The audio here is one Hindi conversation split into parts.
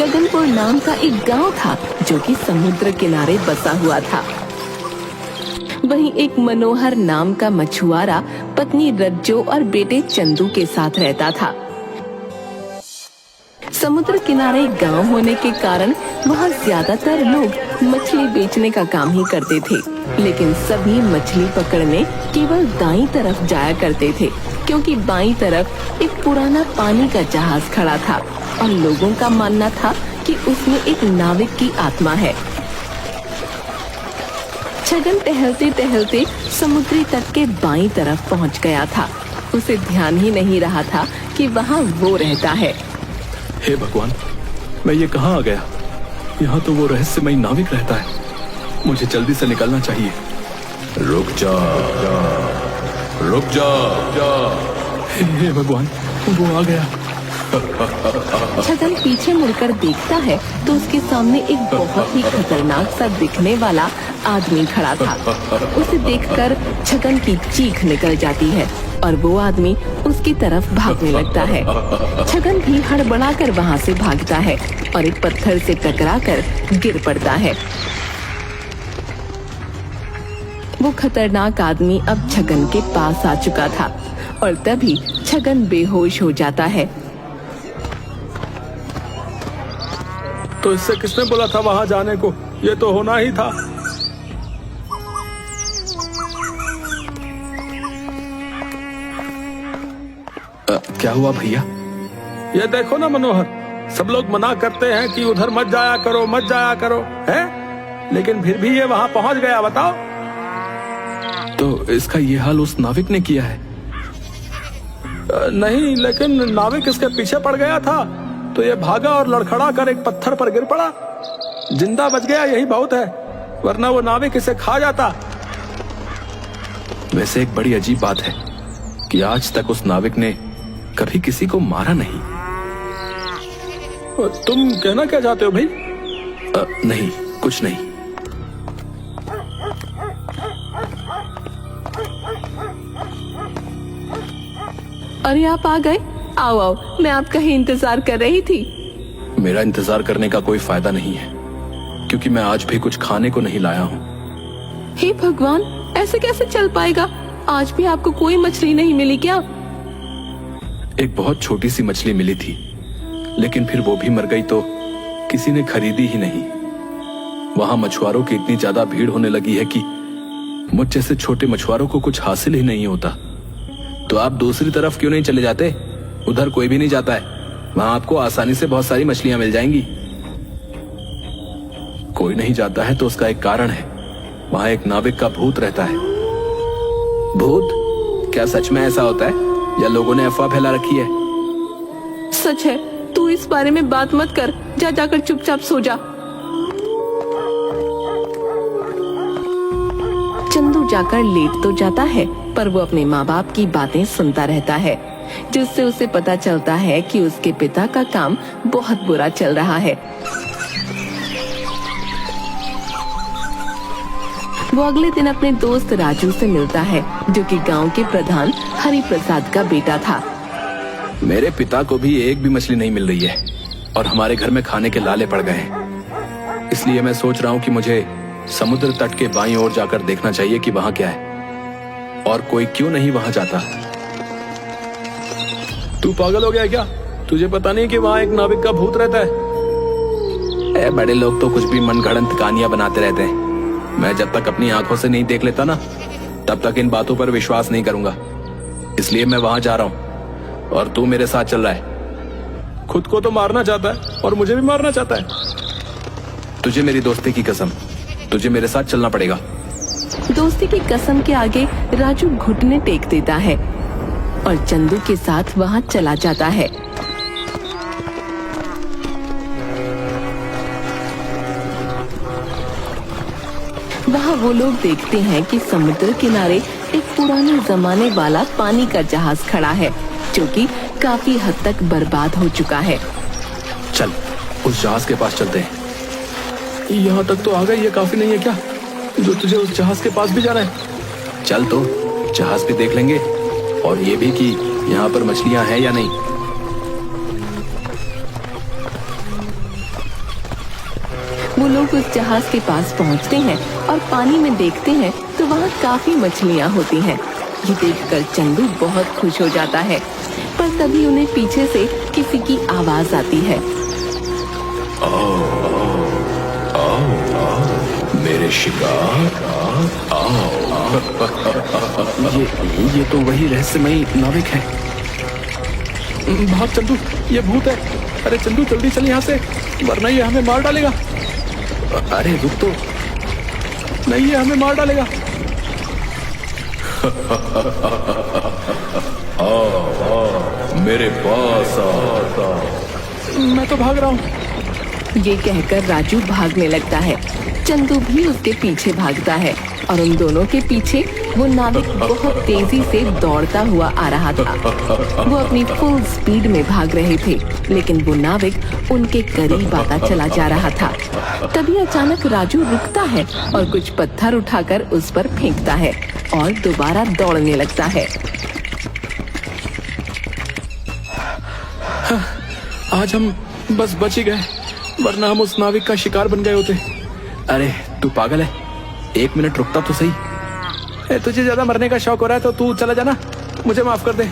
गगनपुर नाम का एक गांव था जो कि समुद्र किनारे बसा हुआ था। वहीं एक मनोहर नाम का मछुआरा पत्नी रज्जो और बेटे चंदू के साथ रहता था। समुद्र किनारे गांव होने के कारण वहाँ ज्यादातर लोग मछली बेचने का काम ही करते थे, लेकिन सभी मछली पकड़ने केवल दाईं तरफ जाया करते थे, क्योंकि बाईं तरफ एक पुराना पानी का जहाज खड़ा था और लोगों का मानना था कि उसमें एक नाविक की आत्मा है। छगन टहलते टहलते समुद्री तट के बाईं तरफ पहुंच गया था। उसे ध्यान ही नहीं रहा था कि वहाँ वो रहता है। हे भगवान, मैं ये कहाँ आ गया? यहाँ तो वो रहस्यमयी नाविक रहता है। मुझे जल्दी से निकलना चाहिए। रुक जा, रुक जा, जा। हे भगवान, वो आ गया। छगन पीछे मुड़कर देखता है तो उसके सामने एक बहुत ही खतरनाक सा दिखने वाला आदमी खड़ा था। उसे देखकर छगन की चीख निकल जाती है और वो आदमी उसकी तरफ भागने लगता है। छगन भी हड़बड़ाकर वहाँ से भागता है और एक पत्थर से टकराकर गिर पड़ता है। वो खतरनाक आदमी अब छगन के पास आ चुका था और तभी छगन बेहोश हो जाता है। तो इससे किसने बोला था वहां जाने को? ये तो होना ही था। क्या हुआ भैया? ये देखो ना मनोहर, सब लोग मना करते हैं कि उधर मत जाया करो, मत जाया करो, है? लेकिन फिर भी ये वहां पहुंच गया, बताओ। तो इसका ये हाल उस नाविक ने किया है? नहीं, लेकिन नाविक इसके पीछे पड़ गया था तो ये भागा और लड़खड़ा कर एक पत्थर पर गिर पड़ा। जिंदा बच गया, यही बहुत है, वरना वो नाविक इसे खा जाता। वैसे एक बड़ी अजीब बात है कि आज तक उस नाविक ने कभी किसी को मारा नहीं। तुम कहना क्या चाहते हो भाई? नहीं, कुछ नहीं। अरे आप आ गए? आओ आओ, मैं आपका ही इंतजार कर रही थी। मेरा इंतजार करने का कोई फायदा नहीं है, क्योंकि मैं आज भी कुछ खाने को नहीं लाया हूँ। हे भगवान, ऐसे कैसे चल पाएगा? आज भी आपको कोई मछली नहीं मिली क्या? एक बहुत छोटी सी मछली मिली थी, लेकिन फिर वो भी मर गई तो किसी ने खरीदी ही नहीं। वहां मछुआरों की इतनी ज्यादा भीड़ होने लगी है कि मुझ जैसे छोटे मछुआरों को कुछ हासिल ही नहीं होता। तो आप दूसरी तरफ क्यों नहीं चले जाते? उधर कोई भी नहीं जाता है, वहां आपको आसानी से बहुत सारी मछलियां मिल जाएंगी। कोई नहीं जाता है तो उसका एक कारण है। वहां एक नाविक का भूत रहता है। भूत? क्या सच में ऐसा होता है या लोगों ने अफवाह फैला रखी है? सच है, तू इस बारे में बात मत कर, जा जाकर चुपचाप सो जा। चंदू जाकर लेट तो जाता है, पर वो अपने माँ बाप की बातें सुनता रहता है, जिससे उसे पता चलता है कि उसके पिता का काम बहुत बुरा चल रहा है। वो अगले दिन अपने दोस्त राजू से मिलता है, जो कि गांव के प्रधान हरि प्रसाद का बेटा था। मेरे पिता को भी एक भी मछली नहीं मिल रही है और हमारे घर में खाने के लाले पड़ गए हैं। इसलिए मैं सोच रहा हूँ कि मुझे समुद्र तट के बाईं ओर जाकर देखना चाहिए कि वहां क्या है, और कोई क्यों नहीं वहां जाता। तू पागल हो गया क्या? तुझे पता नहीं कि वहां एक नाविक का भूत रहता है? बड़े लोग तो कुछ भी मनगढ़ंत कहानियां बनाते रहते हैं। मैं जब तक अपनी आंखों से नहीं देख लेता ना, तब तक इन बातों पर विश्वास नहीं करूंगा। इसलिए मैं वहां जा रहा हूं और तू मेरे साथ चल रहा है। खुद को तो मारना चाहता है और मुझे भी मारना चाहता है। तुझे मेरी दोस्ती की कसम, तुझे मेरे साथ चलना पड़ेगा। दोस्ती की कसम के आगे राजू घुटने टेक देता है और चंदू के साथ वहां चला जाता है। वहां वो लोग देखते हैं कि समुद्र किनारे एक पुराने जमाने वाला पानी का जहाज खड़ा है, जो कि काफी हद तक बर्बाद हो चुका है। चल उस जहाज के पास चलते हैं। यहाँ तक तो आ गए, ये काफी नहीं है क्या जो तुझे उस जहाज के पास भी जाना है? चल तो जहाज भी देख लेंगे और ये भी कि यहाँ पर मछलियाँ हैं या नहीं। वो लोग उस जहाज के पास पहुंचते हैं और पानी में देखते हैं तो वहाँ काफी मछलियाँ होती हैं। ये देखकर चंदू बहुत खुश हो जाता है, पर तभी उन्हें पीछे से किसी की आवाज आती है। मेरे शिकार आओ। ये तो वही रहस्यमयी नाविक है। भाग चंदू, ये भूत है। अरे चंदू जल्दी चल यहाँ से, वरना ये हमें मार डालेगा। अरे रुक तो, नहीं ये हमें मार डालेगा। मेरे पास आता। मैं तो भाग रहा हूँ। ये कहकर राजू भागने लगता है। चंदू भी उसके पीछे भागता है और उन दोनों के पीछे वो नाविक बहुत तेजी से दौड़ता हुआ आ रहा था। वो अपनी फुल स्पीड में भाग रहे थे, लेकिन वो नाविक उनके करीब आता चला जा रहा था। तभी अचानक राजू रुकता है और कुछ पत्थर उठाकर उस पर फेंकता है और दोबारा दौड़ने लगता है। आज हम बस बच ही गए, वरना हम उस नाविक का शिकार बन गए होते। अरे तू पागल है, 1 मिनट रुकता तो सही। तुझे ज्यादा मरने का शौक हो रहा है तो तू चला जाना, मुझे माफ कर दे।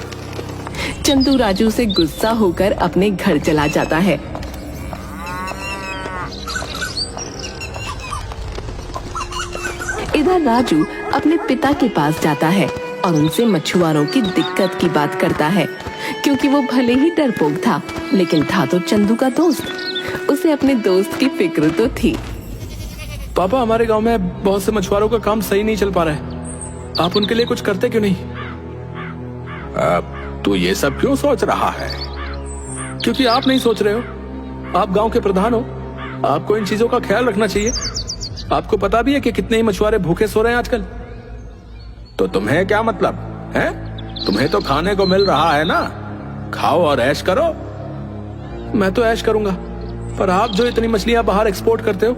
चंदू राजू से गुस्सा होकर अपने घर चला जाता है। इधर राजू अपने पिता के पास जाता है और उनसे मछुआरों की दिक्कत की बात करता है, क्योंकि वो भले ही डरपोक था, लेकिन था तो चंदू का दोस्त। उसे अपने दोस्त की फिक्र तो थी। पापा, हमारे गांव में बहुत से मछुआरों का काम सही नहीं चल पा रहा है, आप उनके लिए कुछ करते क्यों नहीं? तू ये सब क्यों सोच रहा है? क्योंकि आप नहीं सोच रहे हो, आप गांव के प्रधान हो, आपको इन चीजों का ख्याल रखना चाहिए। आपको पता भी है कि कितने ही मछुआरे भूखे सो रहे हैं आजकल। तो तुम्हें क्या मतलब है? तुम्हें तो खाने को मिल रहा है ना, खाओ और ऐश करो। मैं तो ऐश करूंगा, पर आप जो इतनी मछलियां बाहर एक्सपोर्ट करते हो,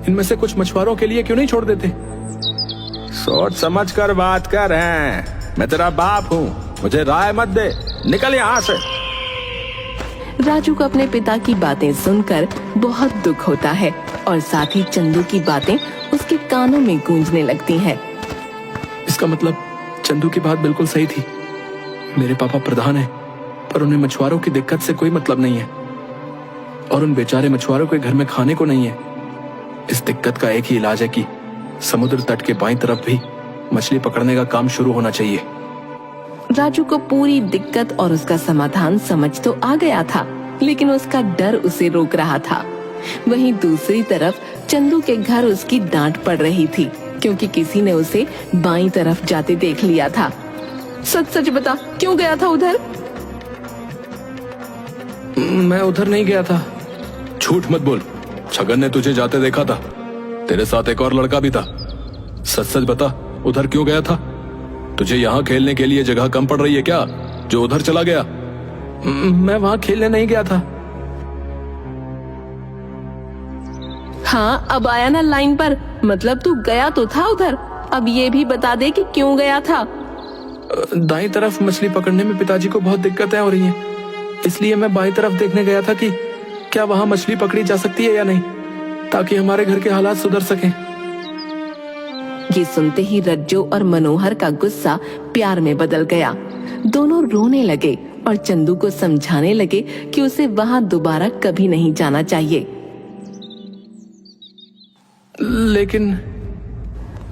इनमें से कुछ मछुआरों के लिए क्यों नहीं छोड़ देते? सोच समझ कर बात कर हैं। मैं तेरा बाप हूँ, मुझे राय मत दे, निकल यहाँ से। राजू को अपने पिता की बातें सुनकर बहुत दुख होता है और साथ ही चंदू की बातें उसके कानों में गूंजने लगती हैं। इसका मतलब चंदू की बात बिल्कुल सही थी। मेरे पापा प्रधान हैं, पर उन्हें मछुआरों की दिक्कत से कोई मतलब नहीं है, और उन बेचारे मछुआरों के घर में खाने को नहीं है। इस दिक्कत का एक ही इलाज है कि समुद्र तट के बाईं तरफ भी मछली पकड़ने का काम शुरू होना चाहिए। राजू को पूरी दिक्कत और उसका समाधान समझ तो आ गया था, लेकिन उसका डर उसे रोक रहा था। वहीं दूसरी तरफ चंदू के घर उसकी डांट पड़ रही थी, क्योंकि किसी ने उसे बाईं तरफ जाते देख लिया था। सच सच बता, क्यों गया था उधर? मैं उधर नहीं गया था। झूठ मत बोल, छगन ने तुझे जाते देखा था, तेरे साथ एक और लड़का भी था। सच सच बता, उधर क्यों गया था? तुझे यहाँ खेलने के लिए जगह कम पड़ रही है क्या, जो उधर चला गया? मैं वहाँ खेलने नहीं गया था। हाँ, अब आया ना लाइन पर। मतलब तू गया तो था उधर, अब ये भी बता दे कि क्यों गया था। दाईं तरफ मछली पकड़ने में पिताजी को बहुत दिक्कतें हो रही हैं, इसलिए मैं बाईं तरफ देखने गया था कि क्या वहाँ मछली पकड़ी जा सकती है या नहीं, ताकि हमारे घर के हालात सुधर सकें। ये सुनते ही रज्जो और मनोहर का गुस्सा प्यार में बदल गया। दोनों रोने लगे और चंदू को समझाने लगे कि उसे वहाँ दोबारा कभी नहीं जाना चाहिए। लेकिन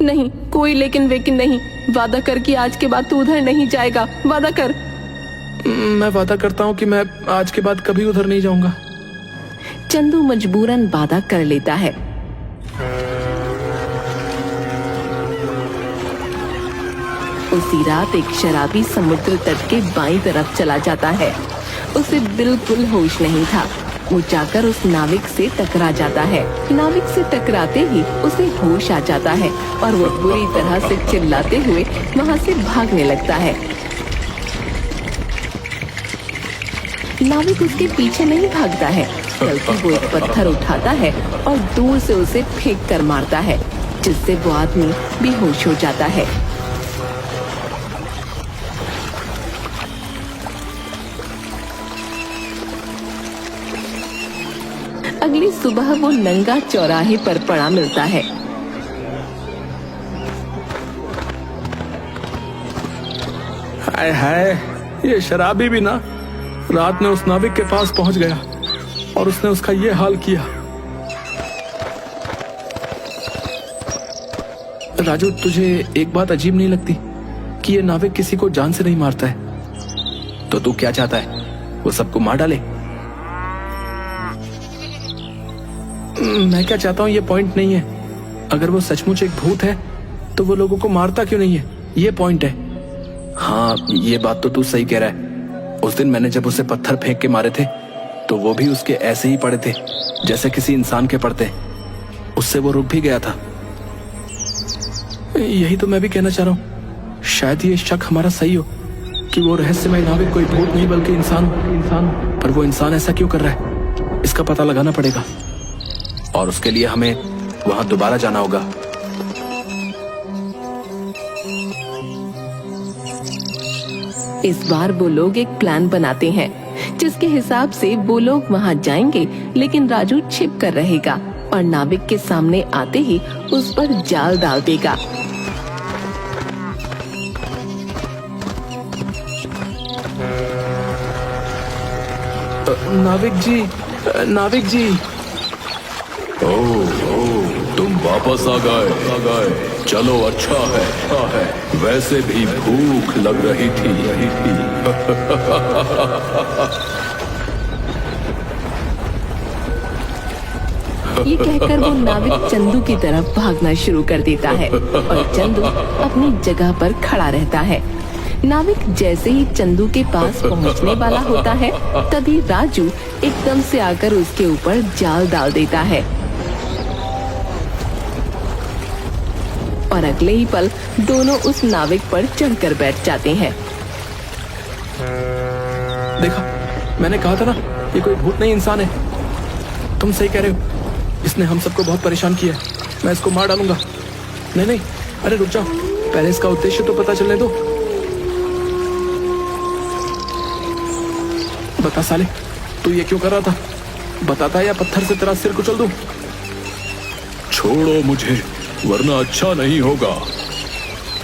नहीं, कोई लेकिन वेकिन नहीं। वादा कर कि आज के बाद तू उधर नहीं जाएगा। वादा कर। मैं वादा करता हूँ कि मैं आज के बाद कभी उधर नहीं जाऊंगा। चंदू मजबूरन वादा कर लेता है। उसी रात एक शराबी समुद्र तट के बाईं तरफ चला जाता है। उसे बिल्कुल होश नहीं था। वो जाकर उस नाविक से टकरा जाता है। नाविक से टकराते ही उसे होश आ जाता है और वो बुरी तरह से चिल्लाते हुए वहाँ से भागने लगता है। नाविक उसके पीछे नहीं भागता है, बल्कि वो एक पत्थर उठाता है और दूर से उसे फेंक कर मारता है, जिससे वो आदमी बेहोश हो जाता है। अगली सुबह वो नंगा चौराहे पर पड़ा मिलता है। हाय हाय, ये शराबी भी ना रात में उस नाविक के पास पहुंच गया और उसने उसका ये हाल किया। राजू, तुझे एक बात अजीब नहीं लगती कि ये नाविक किसी को जान से नहीं मारता है? तो तू क्या चाहता है, वो सबको मार डाले? मैं क्या चाहता हूँ ये पॉइंट नहीं है। अगर वो सचमुच एक भूत है तो वो लोगों को मारता क्यों नहीं है, ये पॉइंट है। हाँ, ये बात तो तू सही कह रहा है। उस दिन मैंने जब उसे पत्थर फेंक के मारे थे तो वो भी उसके ऐसे ही पड़े थे जैसे किसी इंसान के पड़ते। उससे वो रुक भी गया था। यही तो मैं भी कहना चाह रहा हूँ, शायद ये शक हमारा सही हो कि वो रहस्यमय नाविक कोई भूत नहीं बल्कि इंसान। पर वो इंसान ऐसा क्यों कर रहा है, इसका पता लगाना पड़ेगा और उसके लिए हमें वहां दोबारा जाना होगा। इस बार वो लोग एक प्लान बनाते हैं जिसके हिसाब से वो लोग वहां जाएंगे, लेकिन राजू छिप कर रहेगा और नाविक के सामने आते ही उस पर जाल डाल देगा। नाविक जी, नाविक जी। तुम वापस आ गए। चलो, अच्छा है। वैसे भी भूख लग रही थी। ये कहकर वो नाविक चंदू की तरफ भागना शुरू कर देता है और चंदू अपनी जगह पर खड़ा रहता है। नाविक जैसे ही चंदू के पास पहुंचने वाला होता है तभी राजू एकदम से आकर उसके ऊपर जाल डाल देता है और अगले ही पल दोनों उस नाविक पर चढ़कर बैठ जाते हैं। देखा, मैंने कहा था ना, ये कोई भूत नहीं इंसान है। तुम सही कह रहे हो, इसने हम सबको बहुत परेशान किया है। मैं इसको मार डालूंगा। नहीं, अरे रुक जाओ, पहले इसका उद्देश्य तो पता चलने दो। बता साले, तू ये क्यों कर रहा था? बताता या पत्थर से तेरा सिर कुचल दूं? छोड़ो मुझे, वरना अच्छा नहीं होगा।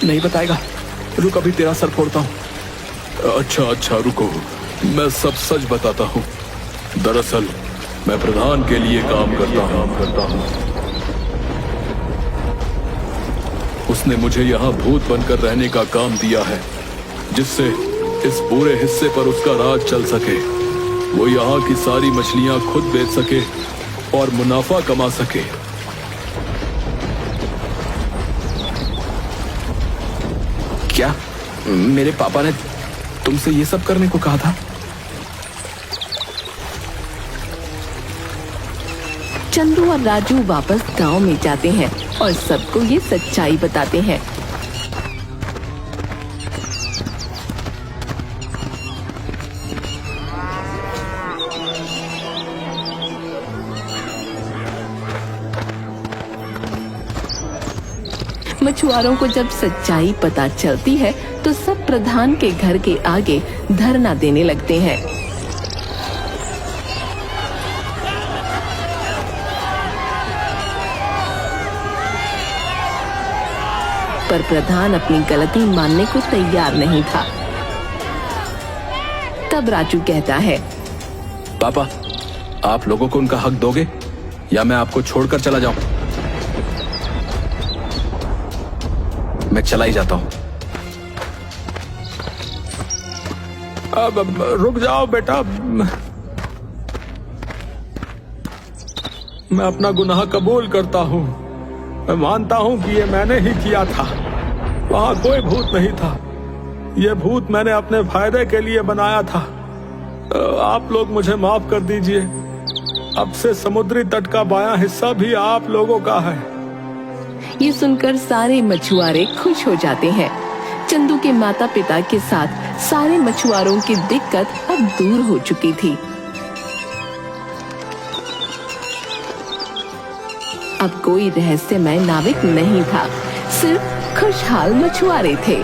नहीं बताएगा, रुक अभी तेरा सर फोड़ता हूँ। अच्छा, रुको, मैं सब सच बताता हूँ। दरअसल मैं प्रधान के लिए काम करता हूँ। उसने मुझे यहाँ भूत बनकर रहने का काम दिया है, जिससे इस पूरे हिस्से पर उसका राज चल सके। वो यहाँ की सारी मछलियाँ खुद बेच सके और मुनाफा कमा सके। क्या मेरे पापा ने तुमसे ये सब करने को कहा था? चंदू और राजू वापस गांव में जाते हैं और सबको ये सच्चाई बताते हैं। मछुआरों को जब सच्चाई पता चलती है तो सब प्रधान के घर के आगे धरना देने लगते हैं। पर प्रधान अपनी गलती मानने को तैयार नहीं था। तब राजू कहता है, पापा, आप लोगों को उनका हक दोगे या मैं आपको छोड़कर चला जाऊं? मैं चला ही जाता हूं। अब रुक जाओ बेटा, मैं अपना गुनाह कबूल करता हूं। मैं मानता हूं कि ये मैंने ही किया था। वहां कोई भूत नहीं था। ये भूत मैंने अपने फायदे के लिए बनाया था। आप लोग मुझे माफ कर दीजिए। अब से समुद्री तट का बायां हिस्सा भी आप लोगों का है। ये सुनकर सारे मछुआरे खुश हो जाते हैं। चंदू के माता पिता के साथ सारे मछुआरों की दिक्कत अब दूर हो चुकी थी। अब कोई रहस्यमय नाविक नहीं था, सिर्फ खुशहाल मछुआरे थे।